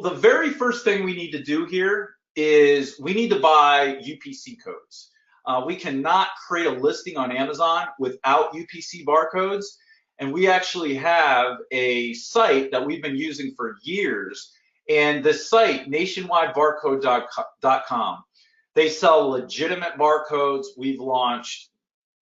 the very first thing we need to do here is we need to buy UPC codes. We cannot create a listing on Amazon without UPC barcodes. And we actually have a site that we've been using for years. And this site, nationwidebarcode.com, they sell legitimate barcodes. We've launched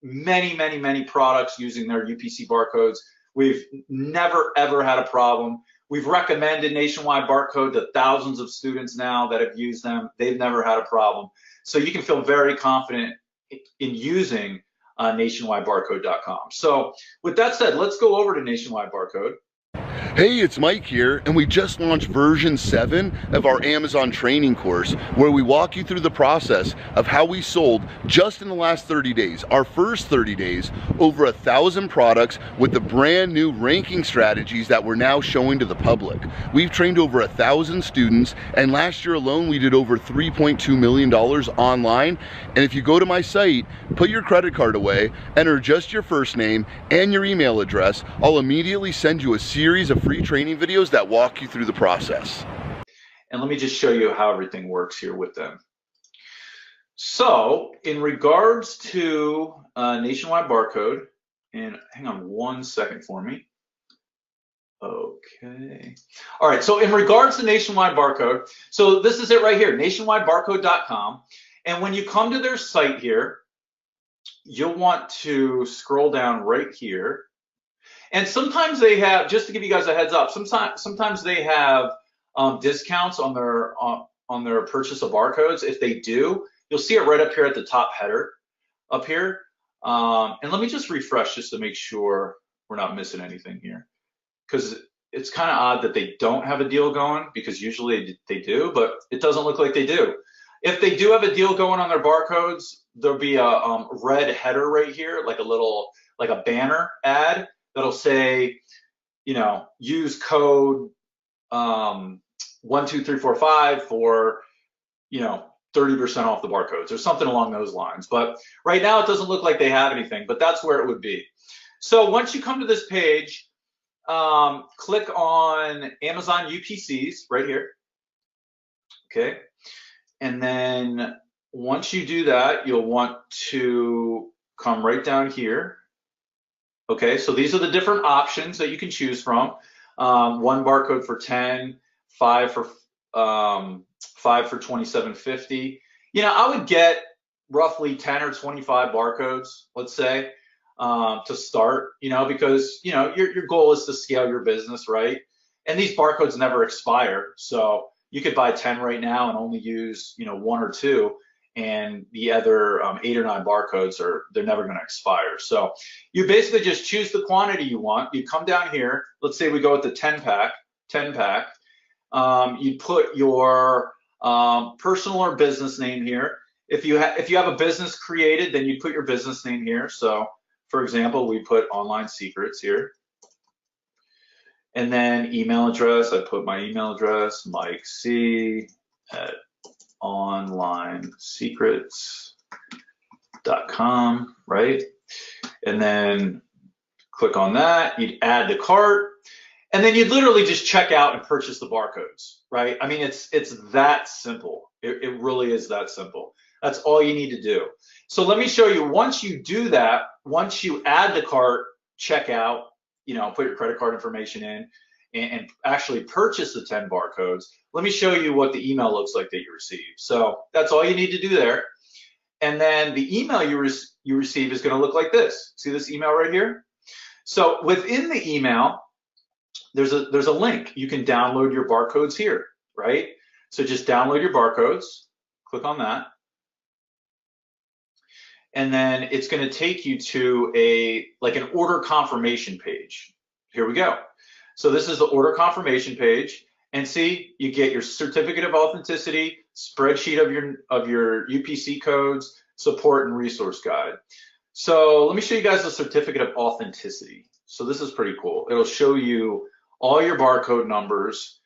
many products using their UPC barcodes. We've never, ever had a problem. We've recommended Nationwide Barcode to thousands of students now that have used them. They've never had a problem. So you can feel very confident in using nationwidebarcode.com. So with that said, let's go over to Nationwide Barcode. Hey, it's Mike here, and we just launched version 7 of our Amazon training course, where we walk you through the process of how we sold just in the last 30 days, our first 30 days, over 1,000 products with the brand new ranking strategies that we're now showing to the public. We've trained over 1,000 students, and last year alone we did over $3.2 million online. And if you go to my site, put your credit card away, enter just your first name and your email address, I'll immediately send you a series of free training videos that walk you through the process. And let me just show you how everything works here with them. So in regards to Nationwide Barcode, and hang on one second for me. Okay. All right, so in regards to Nationwide Barcode, so this is it right here, nationwidebarcode.com. And when you come to their site here, you'll want to scroll down right here. And sometimes they have, just to give you guys a heads up, sometimes they have discounts on their purchase of barcodes. If they do, you'll see it right up here at the top header up here. And let me just refresh just to make sure we're not missing anything here, because it's kind of odd that they don't have a deal going, because usually they do, but it doesn't look like they do. If they do have a deal going on their barcodes, there'll be a red header right here, like a banner ad that'll say, you know, use code 12345 for, you know, 30% off the barcodes or something along those lines. But right now it doesn't look like they have anything, but that's where it would be. So once you come to this page, click on Amazon UPCs right here. Okay. And then once you do that, you'll want to come right down here. Okay, so these are the different options that you can choose from. One barcode for 10, five for $27.50. You know, I would get roughly 10 or 25 barcodes, let's say, to start. You know, because you know your goal is to scale your business, right? And these barcodes never expire, so you could buy 10 right now and only use, you know, 1 or 2. And the other 8 or 9 barcodes they're never going to expire. So you basically just choose the quantity you want. You come down here. Let's say we go with the 10 pack. You put your personal or business name here. If you have a business created, then you put your business name here. So for example, we put Online Secrets here. And then email address, I put my email address, Mike C @onlinesecrets.com, right? And then click on that, you'd add the cart, and then you'd literally just check out and purchase the barcodes, right? I mean, it's that simple. It really is that simple. That's all you need to do. So let me show you, once you do that, once you add the cart, check out, you know, put your credit card information in, and actually purchase the 10 barcodes, let me show you what the email looks like that you receive. So that's all you need to do there. And then the email you receive is going to look like this. See this email right here? So within the email, there's a link. You can download your barcodes here, right? So just download your barcodes, click on that. And then it's going to take you to an order confirmation page. Here we go. So this is the order confirmation page, and see, you get your certificate of authenticity, spreadsheet of your UPC codes, support and resource guide. So let me show you guys the certificate of authenticity. So this is pretty cool. It'll show you all your barcode numbers,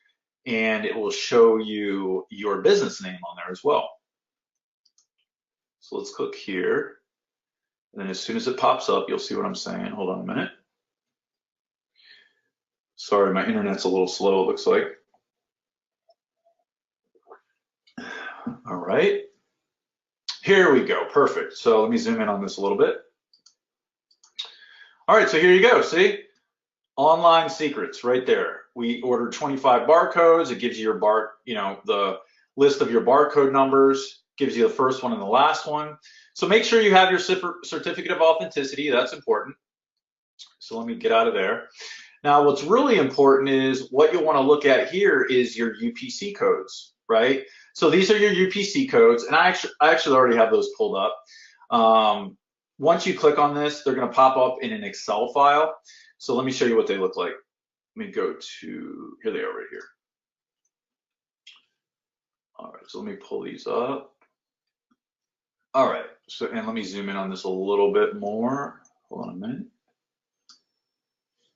and it will show you your business name on there as well. So let's click here, and then as soon as it pops up, you'll see what I'm saying. Hold on a minute. Sorry, my internet's a little slow, it looks like. All right. Here we go. Perfect. So let me zoom in on this a little bit. All right, so here you go. See? Online secrets right there. We ordered 25 barcodes. It gives you your the list of your barcode numbers, gives you the first one and the last one. So make sure you have your certificate of authenticity. That's important. So let me get out of there. Now, what's really important is what you'll want to look at here is your UPC codes, right? So these are your UPC codes, and I actually already have those pulled up. Once you click on this, they're going to pop up in an Excel file. So let me show you what they look like. Let me go to, here they are right here. All right, so let me pull these up. All right, so, and let me zoom in on this a little bit more. Hold on a minute.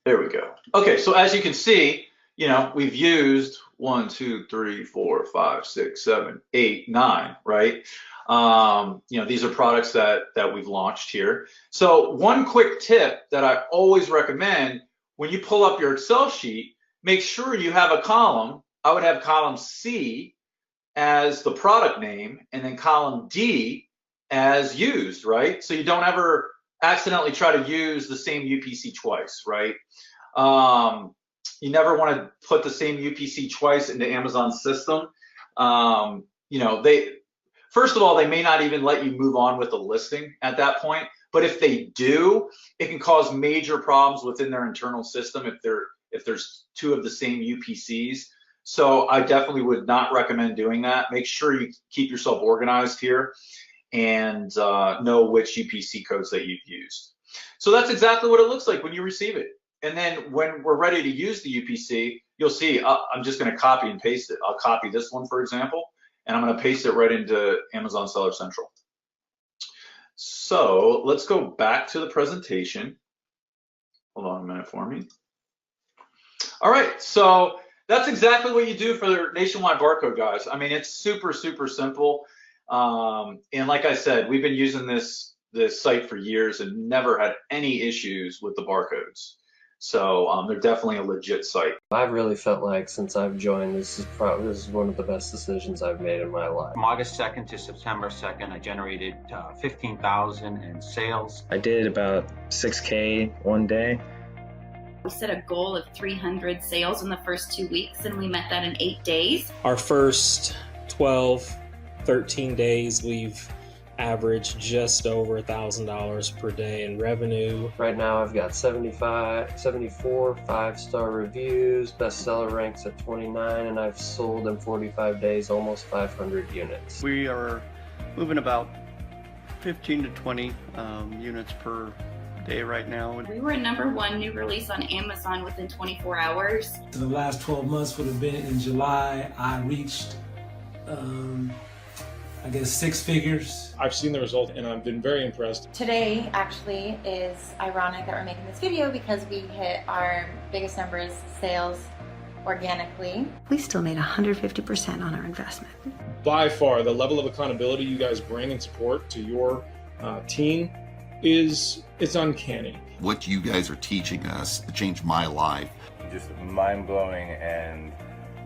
There we go. Okay, so as you can see, we've used 1, 2, 3, 4, 5, 6, 7, 8, 9, right? These are products that we've launched here. So one quick tip that I always recommend, when you pull up your Excel sheet, make sure you have a column. I would have column C as the product name, and then column D as used, right? So you don't ever accidentally try to use the same UPC twice, right? You never want to put the same UPC twice into Amazon's system. First of all, they may not even let you move on with the listing at that point. But if they do, it can cause major problems within their internal system if there's two of the same UPCs. So I definitely would not recommend doing that. Make sure you keep yourself organized here and know which UPC codes that you've used. So that's exactly what it looks like when you receive it. And then when we're ready to use the UPC, you'll see I'm just going to copy and paste it. I'll copy this one, for example, and I'm going to paste it right into Amazon Seller Central. So let's go back to the presentation. Hold on a minute for me. All right, so that's exactly what you do for the Nationwide Barcode, guys. I mean, it's super, super simple. And like I said, we've been using this site for years and never had any issues with the barcodes. So they're definitely a legit site. I've really felt like since I've joined, this is one of the best decisions I've made in my life. From August 2nd to September 2nd, I generated 15,000 in sales. I did about 6K one day. We set a goal of 300 sales in the first 2 weeks, and we met that in 8 days. Our first 12, 13 days, we've averaged just over $1,000 per day in revenue. Right now I've got 74 5-star reviews, bestseller ranks at 29, and I've sold in 45 days almost 500 units. We are moving about 15 to 20 units per day right now. We were #1 new release on Amazon within 24 hours. So the last 12 months would have been in July. I reached I guess 6 figures. I've seen the result and I've been very impressed. Today actually is ironic that we're making this video because we hit our biggest numbers sales organically. We still made 150% on our investment. By far, the level of accountability you guys bring and support to your team it's uncanny. What you guys are teaching us changed my life. Just mind-blowing and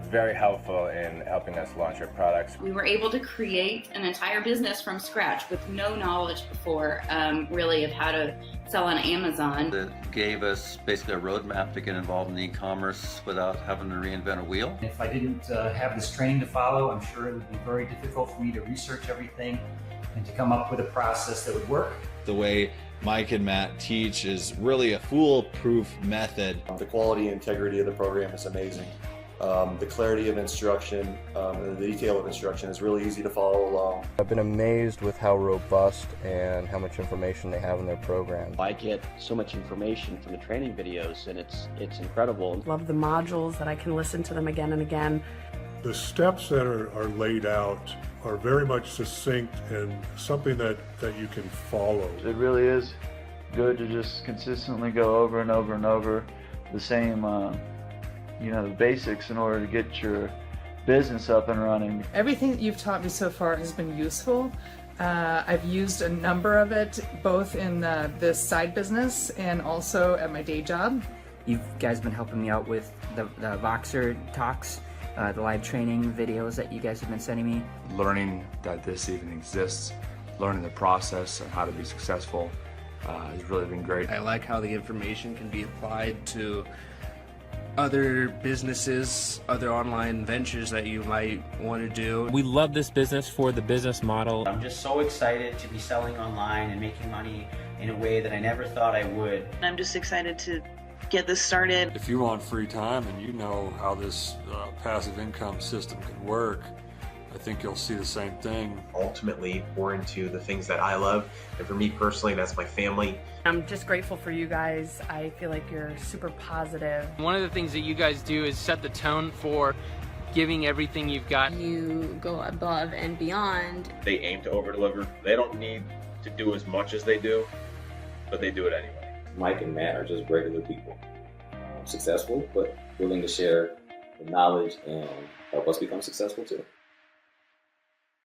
very helpful in helping us launch our products. We were able to create an entire business from scratch with no knowledge before, really, of how to sell on Amazon. It gave us basically a roadmap to get involved in e-commerce without having to reinvent a wheel. If I didn't have this training to follow, I'm sure it would be very difficult for me to research everything and to come up with a process that would work. The way Mike and Matt teach is really a foolproof method. The quality and integrity of the program is amazing. The clarity of instruction, and the detail of instruction is really easy to follow along. I've been amazed with how robust and how much information they have in their program. I get so much information from the training videos and it's incredible. Love the modules that I can listen to them again and again. The steps that are laid out are very much succinct and something that you can follow. It really is good to just consistently go over and over and over the same the basics in order to get your business up and running. Everything that you've taught me so far has been useful. I've used a number of it both in this side business and also at my day job. You guys been helping me out with the Voxer talks, the live training videos that you guys have been sending me. Learning that this even exists, learning the process and how to be successful has really been great. I like how the information can be applied to other businesses, other online ventures that you might want to do. We love this business for the business model. I'm just so excited to be selling online and making money in a way that I never thought I would. I'm just excited to get this started. If you want free time and you know how this passive income system can work, I think you'll see the same thing. Ultimately, we're into the things that I love, and for me personally, that's my family. I'm just grateful for you guys. I feel like you're super positive. One of the things that you guys do is set the tone for giving everything you've got. You go above and beyond. They aim to over-deliver. They don't need to do as much as they do, but they do it anyway. Mike and Matt are just regular people. Successful, but willing to share the knowledge and help us become successful too.